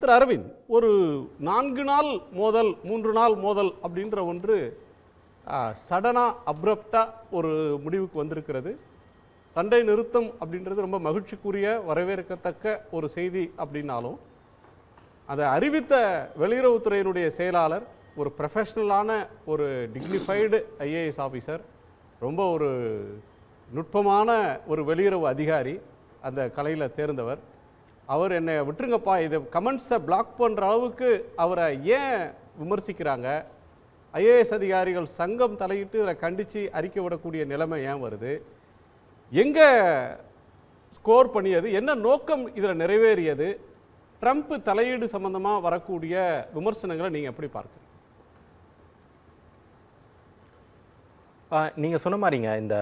திரு அரவிந்த், ஒரு 4 நாள் மோதல் 3 நாள் மோதல் அப்படின்ற ஒன்று சடனாக அப்ரப்டாக ஒரு முடிவுக்கு வந்திருக்கிறது. சண்டை நிறுத்தம் அப்படின்றது ரொம்ப மகிழ்ச்சிக்குரிய வரவேற்கத்தக்க ஒரு செய்தி அப்படின்னாலும், அதை அறிவித்த வெளியுறவுத்துறையினுடைய செயலாளர் ஒரு ப்ரொஃபஷ்னலான ஒரு டிக்னிஃபைடு ஐஏஎஸ் ஆஃபீஸர், ரொம்ப ஒரு நுட்பமான ஒரு வெளியுறவு அதிகாரி, அந்த கலையில் தேர்ந்தவர். அவர் என்னை விட்டுருங்கப்பா, இதை கமெண்ட்ஸை பிளாக் பண்ணுற அளவுக்கு அவரை ஏன் விமர்சிக்கிறாங்க, ஐஏஎஸ் அதிகாரிகள் சங்கம் தலையிட்டு இதை கண்டித்து அறிக்கை விடக்கூடிய நிலைமை ஏன் வருது, எங்கே ஸ்கோர் பண்ணியது, என்ன நோக்கம் இதில் நிறைவேறியது, ட்ரம்ப் தலையீடு சம்பந்தமாக வரக்கூடிய விமர்சனங்களை நீங்கள் எப்படி பார்க்குறீங்க? நீங்கள் சொன்ன மாதிரிங்க, இந்த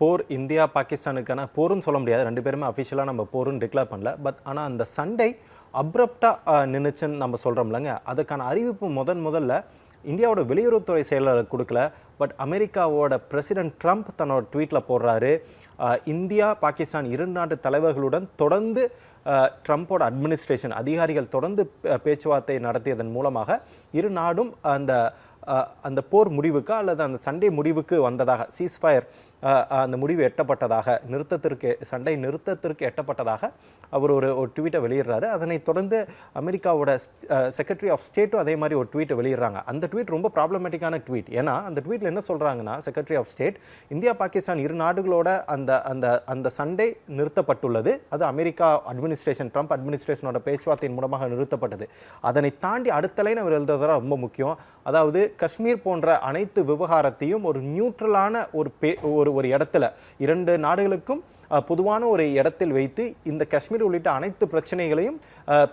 போர் இந்தியா பாகிஸ்தானுக்கான போருன்னு சொல்ல முடியாது, ரெண்டு பேருமே அஃபிஷியலாக நம்ம போருன்னு டிக்ளேர் பண்ணல. பட் ஆனால் அந்த சண்டை அப்ரப்டாக நின்றுச்சுன்னு நம்ம சொல்கிறோம்லங்க, அதுக்கான அறிவிப்பு முதல்ல இந்தியாவோட வெளியுறவுத்துறை செயலாளர் கொடுக்கல. பட் அமெரிக்காவோட பிரசிடென்ட் ட்ரம்ப் தன்னோட ட்வீட்டில் போடுறாரு, இந்தியா பாகிஸ்தான் இரு நாட்டு தலைவர்களுடன் தொடர்ந்து ட்ரம்ப்போட அட்மினிஸ்ட்ரேஷன் அதிகாரிகள் தொடர்ந்து பேச்சுவார்த்தை நடத்தியதன் மூலமாக இரு நாடும் அந்த போர் முடிவுக்கு அல்லது அந்த சண்டை முடிவுக்கு வந்ததாக, சீஸ்ஃபயர் அந்த முடிவு எட்டப்பட்டதாக, சண்டை நிறுத்தத்திற்கு எட்டப்பட்டதாக அவர் ஒரு ட்வீட்டை வெளியிடுறாரு. அதனைத் தொடர்ந்து அமெரிக்காவோட செக்ரட்டரி ஆஃப் ஸ்டேட்டும் அதே மாதிரி ஒரு ட்வீட்டை வெளியிடுறாங்க. அந்த ட்வீட் ரொம்ப ப்ராப்ளமேட்டிக்கான ட்வீட். ஏன்னா அந்த ட்வீட்டில் என்ன சொல்கிறாங்கன்னா, secretary of state, India Pakistan இரு நாடுகளோட அந்த சண்டை நிறுத்தப்பட்டுள்ளது, அது அமெரிக்கா அட்மினிஸ்ட்ரேஷன் ட்ரம்ப் அட்மினிஸ்ட்ரேஷனோட பேச்சுவார்த்தையின் மூலமாக நிறுத்தப்பட்டது. அதனை தாண்டி அடுத்த லைன் அவர் எழுதுறதா ரொம்ப முக்கியம். அதாவது காஷ்மீர் போன்ற அனைத்து விவகாரத்தையும் ஒரு நியூட்ரலான ஒரு இடத்துல, இரண்டு நாடுகளுக்கும் பொதுவான ஒரு இடத்தில் வைத்து இந்த காஷ்மீர் உள்ளிட்ட அனைத்து பிரச்சனைகளையும்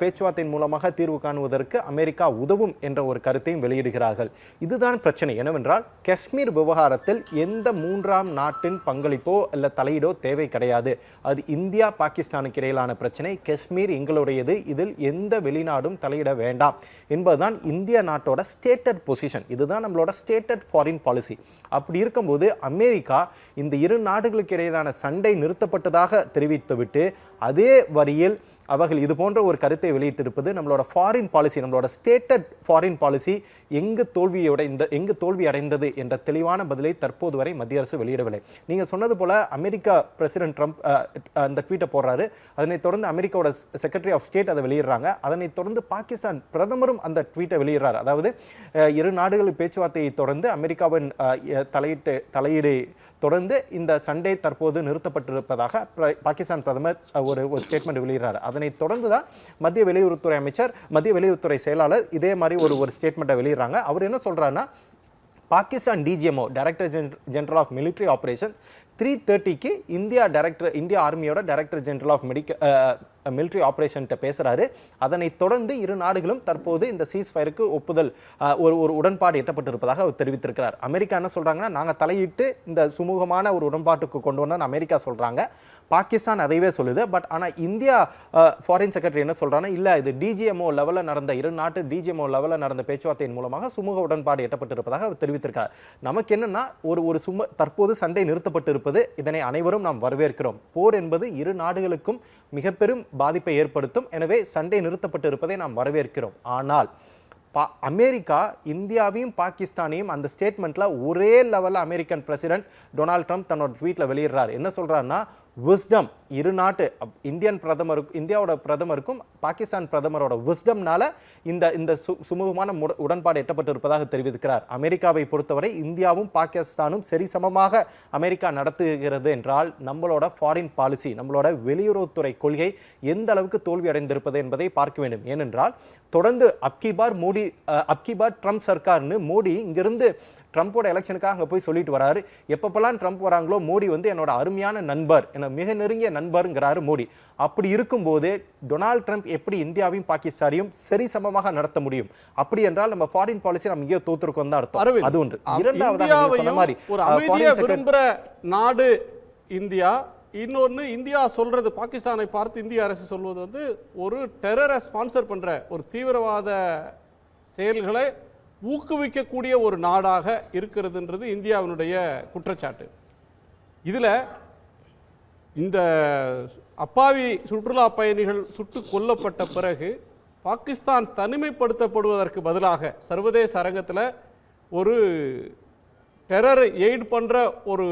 பேச்சுவார்த்தையின் மூலமாக தீர்வு காணுவதற்கு அமெரிக்கா உதவும் என்ற ஒரு கருத்தையும் வெளியிடுகிறார்கள். இதுதான் பிரச்சனை. என்னவென்றால், காஷ்மீர் விவகாரத்தில் எந்த மூன்றாம் நாட்டின் பங்களிப்போ அல்ல தலையீடோ தேவை கிடையாது. அது இந்தியா பாகிஸ்தானுக்கு இடையிலான பிரச்சனை. காஷ்மீர் எங்களுடையது, இதில் எந்த வெளிநாடும் தலையிட வேண்டாம் என்பதுதான் இந்திய நாட்டோட ஸ்டேட்டட் பொசிஷன். இதுதான் நம்மளோட ஸ்டேட்டட் ஃபாரின் பாலிசி. அப்படி இருக்கும்போது அமெரிக்கா இந்த இரு நாடுகளுக்கு இடையிலான சண்டை நிறுத்தப்பட்டதாக தெரிவித்துவிட்டு அதே வரியில் அவர்கள் இது போன்ற ஒரு கருத்தை வெளியிட்டிருப்பது நம்மளோட ஃபாரின் பாலிசி, நம்மளோட ஸ்டேட்டட் ஃபாரின் பாலிசி எங்கு தோல்வி அடைந்தது என்ற தெளிவான பதிலை தற்போது வரை மத்திய அரசு வெளியிடவில்லை. நீங்கள் சொன்னது போல அமெரிக்கா பிரசிடென்ட் ட்ரம்ப் அந்த ட்வீட்டை போடுறாரு. அதனைத் தொடர்ந்து அமெரிக்காவோட செக்ரட்டரி ஆஃப் ஸ்டேட் அதை வெளியிடுறாங்க. அதனைத் தொடர்ந்து பாகிஸ்தான் பிரதமரும் அந்த ட்வீட்டை வெளியிடுறாரு. அதாவது இரு நாடுகள் பேச்சுவார்த்தையை தொடர்ந்து அமெரிக்காவின் தலையீடு தொடர்ந்து இந்த சண்டை தற்போது நிறுத்தப்பட்டிருப்பதாக பாகிஸ்தான் பிரதமர் ஒரு ஸ்டேட்மெண்ட் வெளியிடுறாரு. அதனைத் தொடர்ந்து தான் மத்திய வெளியுறவுத்துறை செயலாளர் இதே மாதிரி ஒரு ஸ்டேட்மெண்ட்டை வெளியிடுறாங்க. அவர் என்ன சொல்றாருன்னா, Pakistan DGMO director general of military operations 3:30க்கு இந்தியா ஆர்மியோட டைரக்டர் ஜெனரல் ஆஃப் மிலிட்ரி ஆப்ரேஷன்கிட்ட பேசுகிறாரு. அதனைத் தொடர்ந்து இரு நாடுகளும் தற்போது இந்த சீஸ்ஃபயருக்கு ஒப்புதல் ஒரு உடன்பாடு எட்டப்பட்டிருப்பதாக அவர் தெரிவித்திருக்கிறார். அமெரிக்கா என்ன சொல்கிறாங்கன்னா, நாங்கள் தலையிட்டு இந்த சுமூகமான ஒரு உடன்பாட்டுக்கு கொண்டு வந்தோம்னு அமெரிக்கா சொல்கிறாங்க. பாகிஸ்தான் அதைவே சொல்லுது. பட் ஆனால் இந்தியா ஃபாரின் செக்ரட்டரி என்ன சொல்கிறாங்கன்னா, இல்லை, இது டிஜிஎம்ஓ லெவலில் நடந்த இரு நாட்டு டிஜிஎம்ஓ லெவலில் நடந்த பேச்சுவார்த்தையின் மூலமாக சுமூக உடன்பாடு எட்டப்பட்டிருப்பதாக அவர் தெரிவித்திருக்கிறார். நமக்கு என்னன்னா, தற்போது சண்டை நிறுத்தப்பட்டிருப்பது, இதனை அனைவரும் நாம் வரவேற்கிறோம். போர் என்பது இரு நாடுகளுக்கும் மிக பெரும் பாதிப்பை ஏற்படுத்தும். எனவே சண்டை நிறுத்தப்பட்டு இருப்பதை நாம் வரவேற்கிறோம். ஆனால் அமெரிக்கா இந்தியாவையும் பாகிஸ்தானையும் அந்த ஸ்டேட்மெண்ட்ல ஒரே லெவலில் அமெரிக்கன் பிரசிடென்ட் டொனால்ட் ட்ரம்ப் தன்னோட ட்வீட்ல வெளியிடுறார். என்ன சொல்றாருன்னா, விஸ்டம், இரு நாட்டு இந்தியாவோட பிரதமருக்கும் பாகிஸ்தான் பிரதமரோட விஸ்டம்னால இந்த சுமூகமான உடன்பாடு எட்டப்பட்டிருப்பதாக தெரிவிக்கிறார். அமெரிக்காவை பொறுத்தவரை இந்தியாவும் பாகிஸ்தானும் சரிசமமாக அமெரிக்கா நடத்துகிறது என்றால், நம்மளோட ஃபாரின் பாலிசி, நம்மளோட வெளியுறவுத்துறை கொள்கை எந்த அளவுக்கு தோல்வி அடைந்திருப்பது என்பதை பார்க்க வேண்டும். ஏனென்றால் தொடர்ந்து அப்கிபார் ட்ரம்ப் சர்க்கார்னு மோடி இங்கிருந்து ட்ரம்ப்போட எலெக்ஷனுக்காக அங்கே போய் சொல்லிட்டு வராரு. எப்பப்பெல்லாம் ட்ரம்ப் வராங்களோ மோடி என்னோட அருமையான நண்பர், மிக நெருங்கிய நண்பருங்கிறாரு மோடி. அப்படி இருக்கும்போது டொனால்ட் ட்ரம்ப் எப்படி இந்தியாவையும் பாகிஸ்தானையும் சரிசமமாக நடத்த முடியும்? அப்படி என்றால் நம்ம ஃபாரின் பாலிசி நம்ம இங்கே தோத்துருக்கோம் தான் அர்த்தம். அது ஒன்று. இரண்டாவதாக சொன்ன மாதிரி ஒரு அமைதியை விரும்புகிற நாடு இந்தியா. இன்னொன்று, இந்தியா சொல்றது, பாகிஸ்தானை பார்த்து இந்திய அரசு சொல்வது ஒரு டெரரை ஸ்பான்சர் பண்ற ஒரு தீவிரவாத செயல்களை ஊக்குவிக்கக்கூடிய ஒரு நாடாக இருக்கிறதுன்றது இந்தியாவினுடைய குற்றச்சாட்டு. இதில் இந்த அப்பாவி சுற்றுலா பயணிகள் சுட்டு கொல்லப்பட்ட பிறகு பாகிஸ்தான் தனிமைப்படுத்தப்படுவதற்கு பதிலாக சர்வதேச அரங்கத்தில் ஒரு டெரர் எய்ட் பண்ணுற ஒரு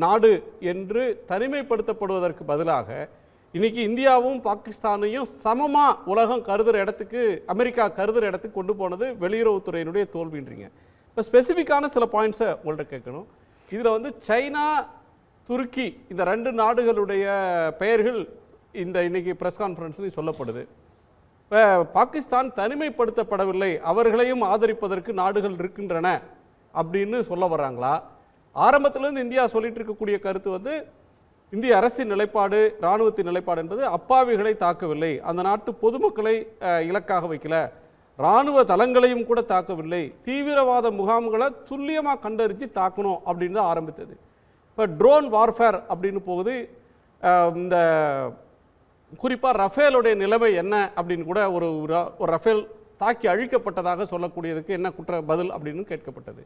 நாடு என்று தனிமைப்படுத்தப்படுவதற்கு பதிலாக இன்னைக்கு இந்தியாவும் பாகிஸ்தானையும் சமமாக உலகம் கருதுகிற இடத்துக்கு, அமெரிக்கா கருதுகிற இடத்துக்கு கொண்டு போனது வெளியுறவுத்துறையினுடைய தோல்வின்றீங்க. இப்போ ஸ்பெசிஃபிக்கான சில பாயிண்ட்ஸை உங்கள்கிட்ட கேட்கணும். இதில் வந்து சைனா, துருக்கி இந்த 2 நாடுகளுடைய பெயர்கள் இந்த இன்னைக்கு ப்ரெஸ் கான்ஃபரன்ஸ்லையும் சொல்லப்படுது. இப்போ பாகிஸ்தான் தனிமைப்படுத்தப்படவில்லை, அவர்களையும் ஆதரிப்பதற்கு நாடுகள் இருக்கின்றன அப்படின்னு சொல்ல வர்றாங்களா? ஆரம்பத்திலேருந்து இந்தியா சொல்லிட்டு இருக்கக்கூடிய கருத்து வந்து இந்திய அரசின் நிலைப்பாடு, இராணுவத்தின் நிலைப்பாடு என்பது அப்பாவிகளை தாக்கவில்லை, அந்த நாட்டு பொதுமக்களை இலக்காக வைக்கல, இராணுவ தளங்களையும் கூட தாக்கவில்லை, தீவிரவாத முகாம்களை துல்லியமாக கண்டறிஞ்சு தாக்கணும் அப்படின்னு தான் ஆரம்பித்தது. இப்போ ட்ரோன் வார்ஃபேர் அப்படின்னு போகுது. இந்த குறிப்பாக ரஃபேலுடைய நிலைமை என்ன அப்படின்னு கூட ஒரு ரஃபேல் தாக்கி அழிக்கப்பட்டதாக சொல்லக்கூடியதுக்கு என்ன பதில் அப்படின்னு கேட்கப்பட்டது.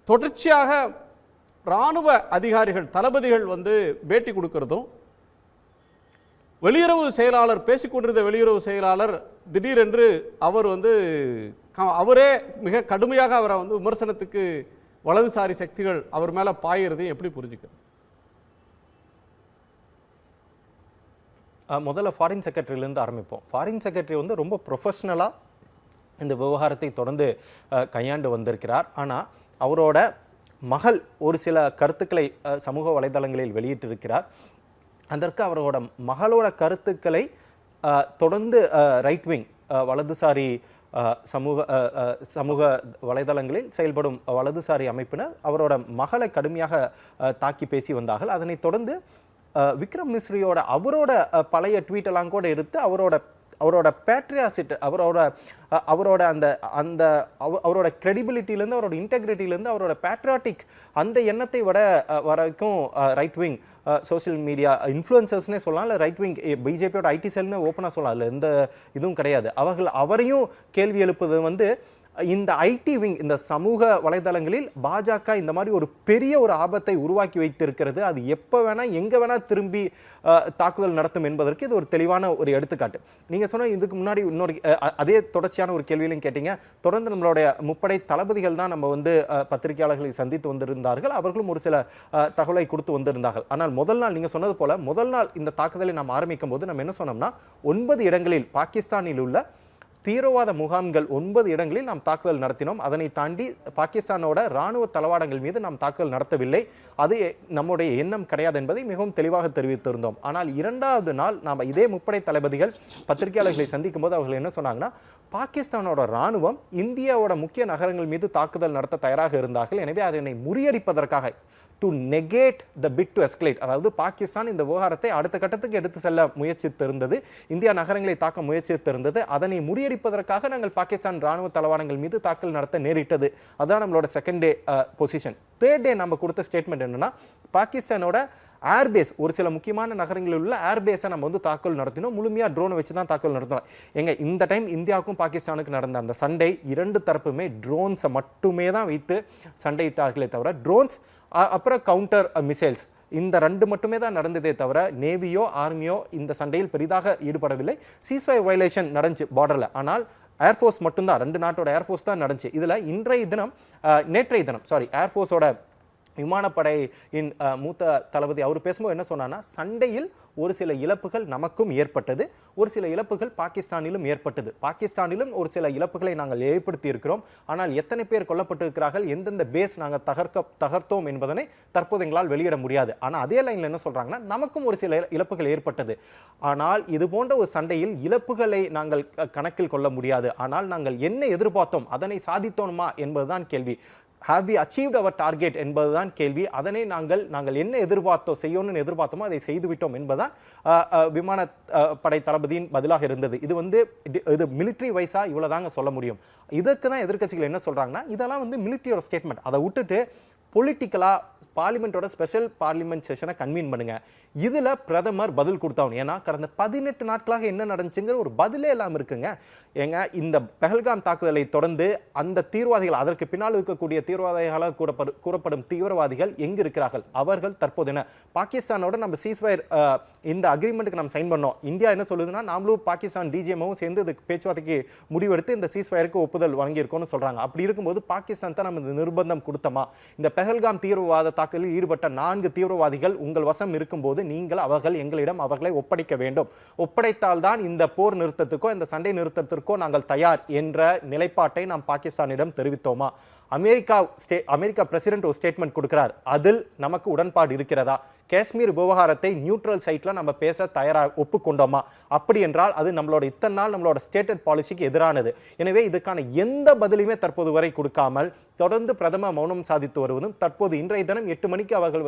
தொடர்ச்சியாக இராணுவ அதிகாரிகள், தளபதிகள் வந்து பேட்டி கொடுக்கறதும், வெளியுறவு செயலாளர் பேசிக்கொண்டிருந்த வெளியுறவு செயலாளர் திடீரென்று அவர் வந்து அவரே மிக கடுமையாக அவரை வந்து விமர்சனத்துக்கு வலதுசாரி சக்திகள் அவர் மேலே பாயிறதையும் எப்படி புரிஞ்சுக்கிறது? முதல்ல ஃபாரின் செக்ரட்டரியிலேருந்து ஆரம்பிப்போம். ஃபாரின் செக்ரட்டரி வந்து ரொம்ப ப்ரொஃபஷ்னலாக இந்த விவகாரத்தை தொடர்ந்து கையாண்டு வந்திருக்கிறார். ஆனால் அவரோட மகள் ஒரு சில கருத்துக்களை சமூக வலைதளங்களில் வெளியிட்டிருக்கிறார். அதற்கு அவரோட மகளோட கருத்துக்களை தொடர்ந்து ரைட் விங் வலதுசாரி சமூக வலைதளங்களில் செயல்படும் வலதுசாரி அமைப்பினர் அவரோட மகளை கடுமையாக தாக்கி பேசி வந்தார்கள். அதனைத் தொடர்ந்து விக்ரம் மிஸ்ரியோட அவரோட பழைய ட்வீட்டெல்லாம் கூட எடுத்து அவரோட பேட்ரியாசிட், அவரோட அந்த அந்த அவரோட கிரெடிபிலிட்டிலேருந்து, அவரோட இன்டெகிரிட்டிலேருந்து, அவரோட பேட்ரியாட்டிக் அந்த எண்ணத்தை வரைக்கும் ரைட் விங் சோஷியல் மீடியா இன்ஃப்ளூயன்சர்ஸ்னே சொல்லலாம், இல்லை ரைட் விங் பிஜேபியோட ஐடி செல்னு ஓப்பனாக சொல்லலாம், இல்லை எந்த இதுவும் கிடையாது. அவரையும் கேள்வி எழுப்புது வந்து இந்த ஐடி விங், இந்த சமூக வலைதளங்களில் பாஜக இந்த மாதிரி ஒரு பெரிய ஒரு ஆபத்தை உருவாக்கி வைத்திருக்கிறது, அது எப்போ வேணால் எங்கே வேணால் திரும்பி தாக்குதல் நடத்தும் என்பதற்கு இது ஒரு தெளிவான ஒரு எடுத்துக்காட்டு. நீங்கள் சொன்ன இதுக்கு முன்னாடி இன்னொரு அதே தொடர்ச்சியான ஒரு கேள்வியிலையும் கேட்டீங்க. தொடர்ந்து நம்மளுடைய முப்படை தளபதிகள் தான் நம்ம வந்து பத்திரிகையாளர்களை சந்தித்து வந்திருந்தார்கள், அவர்களும் ஒரு சில தகவலை கொடுத்து வந்திருந்தார்கள். ஆனால் முதல் நாள் நீங்கள் சொன்னது போல முதல் நாள் இந்த தாக்குதலை நாம் ஆரம்பிக்கும் போது நம்ம என்ன சொன்னோம்னா 9 இடங்களில் பாகிஸ்தானில் உள்ள தீவிரவாத முகாம்கள் 9 இடங்களில் நாம் தாக்குதல் நடத்தினோம். அதனை தாண்டி பாகிஸ்தானோட இராணுவ தளவாடங்கள் மீது நாம் தாக்குதல் நடத்தவில்லை, அது நம்முடைய எண்ணம் கிடையாது என்பதை மிகவும் தெளிவாக தெரிவித்திருந்தோம். ஆனால் 2வது நாள் நாம் இதே முப்படை தளபதிகள் பத்திரிகையாளர்களை சந்திக்கும் போது அவர்கள் என்ன சொன்னாங்கன்னா, பாகிஸ்தானோட இராணுவம் இந்தியாவோட முக்கிய நகரங்கள் மீது தாக்குதல் நடத்த தயாராக இருந்தார்கள், எனவே அதனை முறியடிப்பதற்காக to negate the bid to escalate, அதாவது பாகிஸ்தான் இந்த விவகாரத்தை அடுத்த கட்டத்துக்கு எடுத்து செல்ல முயற்சித்திருந்தது, இந்தியா நகரங்களை தாக்க முயற்சித்திருந்தது, அதனை முறியடிப்பதற்காக நாங்கள் பாகிஸ்தான் ராணுவ தளவாடங்கள் மீது தாக்கல் நடத்த நேரிட்டது. அதான் நம்மளோட second day position. Third day நம்ம கொடுத்த ஸ்டேட்மெண்ட் என்னன்னா, பாகிஸ்தானோட ஏர்பேஸ், ஒரு சில முக்கியமான நகரங்களில் உள்ள ஏர்பேஸை நம்ம வந்து தாக்கல் நடத்தினோம், முழுமையாக ட்ரோனை வச்சு தான் தாக்கல் நடத்தினோம். இந்த டைம் இந்தியாவுக்கும் பாகிஸ்தானுக்கு நடந்த அந்த சண்டை 2 தரப்புமே ட்ரோன்ஸை மட்டுமே தான் வைத்து சண்டையிட்டார்களே தவிர, ட்ரோன்ஸ் அப்புறம் கவுண்டர் மிசைல்ஸ் இந்த 2 மட்டுமே தான் நடந்ததே தவிர நேவியோ ஆர்மியோ இந்த சண்டையில் பெரிதாக ஈடுபடவில்லை. சீஸ்ஃபயர் வயலேஷன் நடந்துச்சு பார்டரில், ஆனால் ஏர்ஃபோர்ஸ் மட்டும்தான், 2 நாட்டோட ஏர்ஃபோர்ஸ் தான் நடந்துச்சு. இதில் நேற்றைய தினம் ஏர்ஃபோர்ஸோட விமானப்படையின் மூத்த தளபதி அவர் பேசும்போது என்ன சொன்னான்னா, சண்டையில் ஒரு சில இழப்புகள் நமக்கும் ஏற்பட்டது, ஒரு சில இழப்புகள் பாகிஸ்தானிலும் ஏற்பட்டது, பாகிஸ்தானிலும் ஒரு சில இழப்புகளை நாங்கள் ஏற்படுத்தி இருக்கிறோம், ஆனால் எத்தனை பேர் கொல்லப்பட்டிருக்கிறார்கள், எந்தெந்த பேஸ் நாங்கள் தகர்த்தோம் என்பதனை தற்போது எங்களால் வெளியிட முடியாது. ஆனால் அதே லைனில் என்ன சொல்கிறாங்கன்னா, நமக்கும் ஒரு சில இழப்புகள் ஏற்பட்டது, ஆனால் இது போன்ற ஒரு சண்டையில் இழப்புகளை நாங்கள் கணக்கில் கொள்ள முடியாது, ஆனால் நாங்கள் என்ன எதிர்பார்த்தோம் அதனை சாதித்தோமா என்பதுதான் கேள்வி. have we achieved our target என்பதுதான் கேள்வி. அதனை நாங்கள் என்ன செய்யணும்னு எதிர்பார்த்தோமோ அதை செய்துவிட்டோம் என்பதுதான் விமான படை தளபதியின் பதிலாக இருந்தது. இது மிலிட்ரி வைஸா இவ்வளவுதாங்க சொல்ல முடியும். இதற்கு தான் எதிர்க்கட்சிகள் என்ன சொல்றாங்கன்னா, இதெல்லாம் வந்து மிலிட்ரியோட ஸ்டேட்மெண்ட், அதை விட்டுட்டு பொலிட்டிக்கலா பார்லிமெண்ட்டோட ஸ்பெஷல் பார்லிமெண்ட் செஷனை கன்வீன் பண்ணுங்க. இதுல பிரதமர் பதில் கொடுத்தாகணும். ஏன்னா கடந்த 18 நாட்களாக என்ன நடந்துச்சுங்கிற ஒரு பதிலே இல்லாமல் இருக்குங்க. ஏங்க இந்த பெஹல்காம் தாக்குதலை தொடர்ந்து அந்த தீவிரவாதிகள், அதற்கு பின்னால் இருக்கக்கூடிய தீவிரவாதிகளாக கூறப்படும் தீவிரவாதிகள் எங்க இருக்கிறார்கள்? அவர்கள் தற்போது என்ன பாகிஸ்தானோட நம்ம சீஸ்ஃபயர் இந்த அக்ரிமெண்ட்டுக்கு நம்ம சைன் பண்ணோம். இந்தியா என்ன சொல்லுதுன்னா நாமளும் பாகிஸ்தான் டிஜிஎம்மும் சேர்ந்து இதுக்கு பேச்சுவார்த்தைக்கு முடிவெடுத்து இந்த சீஸ்ஃபயருக்கு ஒப்புதல் வழங்கியிருக்கோம்னு சொல்றாங்க. அப்படி இருக்கும்போது பாகிஸ்தான் தான் நம்ம இந்த நிர்பந்தம் கொடுத்தோமா? இந்த பெஹல்காம் தீவிரவாத தாக்குதலில் ஈடுபட்ட 4 தீவிரவாதிகள் உங்கள் வசம் இருக்கும்போது நீங்கள் அவர்கள் எங்களிடம் அவர்களை ஒப்படைக்க வேண்டும். ஒப்படைத்தால்தான் இந்த போர் நிறுத்தத்துக்கோ இந்த சண்டை நிறுத்தத்திற்கோ நாங்கள் தயார் என்ற நிலைப்பாட்டை நாம் பாகிஸ்தானிடம் தெரிவித்தோமா? அமெரிக்கா பிரசிடென்ட் ஒரு ஸ்டேட்மெண்ட் கொடுக்கிறார். அதில் நமக்கு உடன்பாடு இருக்கிறதா? காஷ்மீர் விவகாரத்தை நியூட்ரல் சைட்ல நம்ம பேச தயாராக ஒப்புக்கொண்டோமா? அப்படி என்றால் அது நம்மளோட இத்தனை நாள் நம்மளோட ஸ்டேட்டட் பாலிசிக்கு எதிரானது. எனவே இதுக்கான எந்த பதிலுமே தற்போது வரை கொடுக்காமல் தொடர்ந்து பிரதமர் மௌனம் சாதித்து வருவதும், தற்போது இன்றைய தினம் 8 மணிக்கு அவர்கள்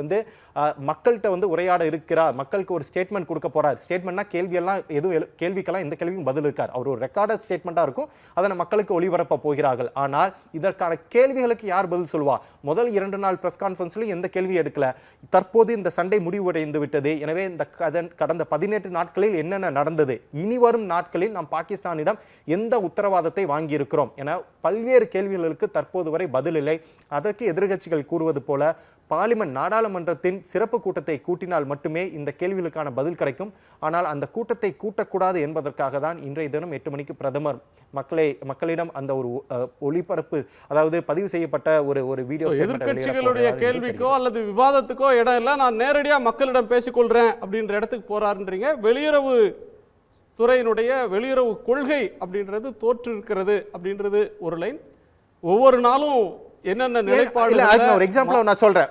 மக்கள்கிட்ட உரையாட இருக்கிறார், மக்களுக்கு ஒரு ஸ்டேட்மெண்ட் கொடுக்க போறார். ஸ்டேட்மெண்ட்னா கேள்விக்கெல்லாம் எந்த கேள்வியும் பதில் இருக்கார். அவர் ஒரு ரெக்கார்டட் ஸ்டேட்மெண்டா இருக்கும், அதனை மக்களுக்கு ஒளிபரப்ப போகிறார்கள். ஆனால் இதற்கான கேள்விகளுக்கு யார் பதில் சொல்வா? முதல் 2 நாள் பிரஸ் கான்ஃபரன்ஸ்ல எந்த கேள்வி எடுக்கல. தற்போது இந்த சண்டை முடிவடைந்து விட்டது. எனவே இந்த கடந்த 18 நாட்களில் என்னென்ன நடந்தது, இனி வரும் நாட்களில் நாம் பாகிஸ்தானிடம் எந்த உத்தரவாதத்தை வாங்கி இருக்கிறோம் என பல்வேறு கேள்விகளுக்கு தற்போது வரை பதில் இல்லை. அதற்கு எதிர்க்கட்சிகள் கூறுவது போல பார்லிமெண்ட் நாடாளுமன்றத்தின் சிறப்பு கூட்டத்தை கூட்டினால் மட்டுமே இந்த கேள்விகளுக்கான பதில் கிடைக்கும். ஆனால் அந்த கூட்டத்தை கூட்டக்கூடாது என்பதற்காக தான் இன்றைய தினம் 8 மணிக்கு பிரதமர் மக்களிடம் அந்த ஒரு ஒளிபரப்பு, அதாவது பதிவு செய்யப்பட்ட ஒரு வீடியோ எதிர்க்கட்சிகளுடைய கேள்விக்கோ அல்லது விவாதத்துக்கோ இடம் இல்லை, நான் நேரடியா மக்களிடம் பேசிக்கொள்றேன் அப்படின்ற இடத்துக்கு போறாருன்றீங்க. வெளியுறவு துறையினுடைய வெளியுறவு கொள்கை அப்படின்றது தோற்றிருக்கிறது அப்படின்றது ஒரு லைன். ஒவ்வொரு நாளும் என்னென்ன நிலைப்பாடு ஒரு எக்ஸாம்பிள் நான் சொல்றேன்.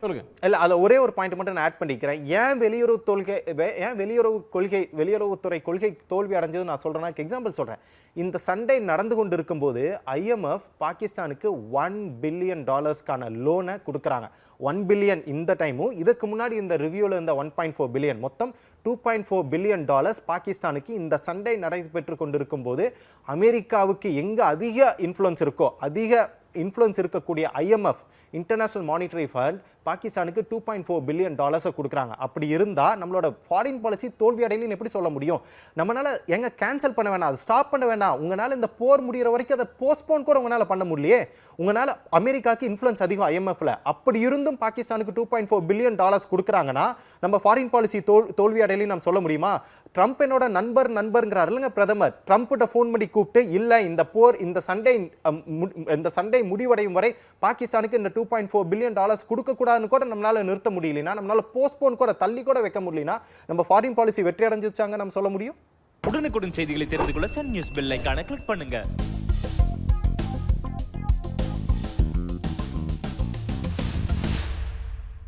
சொல்லுங்க. இல்ல அத ஒரே ஒரு பாயிண்ட் மட்டும் நான் ஆட் பண்ணிக்கிறேன். ஏன் வெளியுறவுத்துறை கொள்கை தோல்வி அடைஞ்சது நான் சொல்றேன்னா எக்ஸாம்பிள் சொல்றேன். இந்த சண்டை நடந்து கொண்டு இருக்கும்போது IMF பாகிஸ்தானுக்கு $1 பில்லியன் லோனை கொடுக்குறாங்க. 1 பில்லியன் இந்த டைமும், இதுக்கு முன்னாடி இந்த ரிவ்யூல இருந்த 1.4 பில்லியன், மொத்தம் $2.4 பில்லியன் பாகிஸ்தானுக்கு இந்த சண்டை நடைபெற்று கொண்டிருக்கும் போது அமெரிக்காவுக்கு எங்க அதிக இன்ஃப்ளூயன்ஸ் இருக்கோ, அதிக இன்ஃப்ளூயன்ஸ் இருக்கக்கூடிய IMF இன்டர்நேஷனல் மானிட்டரி ஃபண்ட் பாகிஸ்தானுக்கு $2.4 பில்லியன் கொடுக்குறாங்க. அப்படி இருந்தா நம்மளோட ஃபாரின் பாலிசி தோல்வி அடையலன்னு எப்படி சொல்ல முடியும்? நம்மளால எங்க கேன்சல் பண்ண வேணாம், அதை ஸ்டாப் பண்ண வேண்டாம். உங்களால இந்த போர் முடிகிற வரைக்கும் அதை போஸ்ட்போன் கூட உங்களால பண்ண முடியலையே. உங்களால அமெரிக்காவுக்கு இன்ஃப்ளூயன்ஸ் அதிகம் IMFல, அப்படி இருந்தும் பாகிஸ்தானுக்கு $2.4 பில்லியன் கொடுக்குறாங்கன்னா நம்ம ஃபாரின் பாலிசி தோல்வி அடையலன்னு நம்ம சொல்ல முடியுமா? ட்ரம்ப் என்னோட நண்பர்ங்கிறார் இல்லைங்க பிரதமர். ட்ரம்ப்கிட்ட ஃபோன் பண்ணி கூப்பிட்டு இல்ல இந்த போர் இந்த சண்டை முடிவடையும் வரை பாகிஸ்தானுக்கு இந்த $2.4 பில்லியன் கொடுக்க கூடாதுன்னு கூட நம்மளால நிறுத்த முடியலனா, நம்மளால போஸ்ட்போன் கூட தள்ளி கூட வைக்க முடியலனா நம்ம ஃபாரின் பாலிசி வெற்றி அடைஞ்சிச்சாங்க நம்ம சொல்ல முடியும்? உடனுக்குடன் செய்திகளை தெரிந்து கொள்ள சன் நியூஸ் பெல் ஐகானை கிளிக் பண்ணுங்க.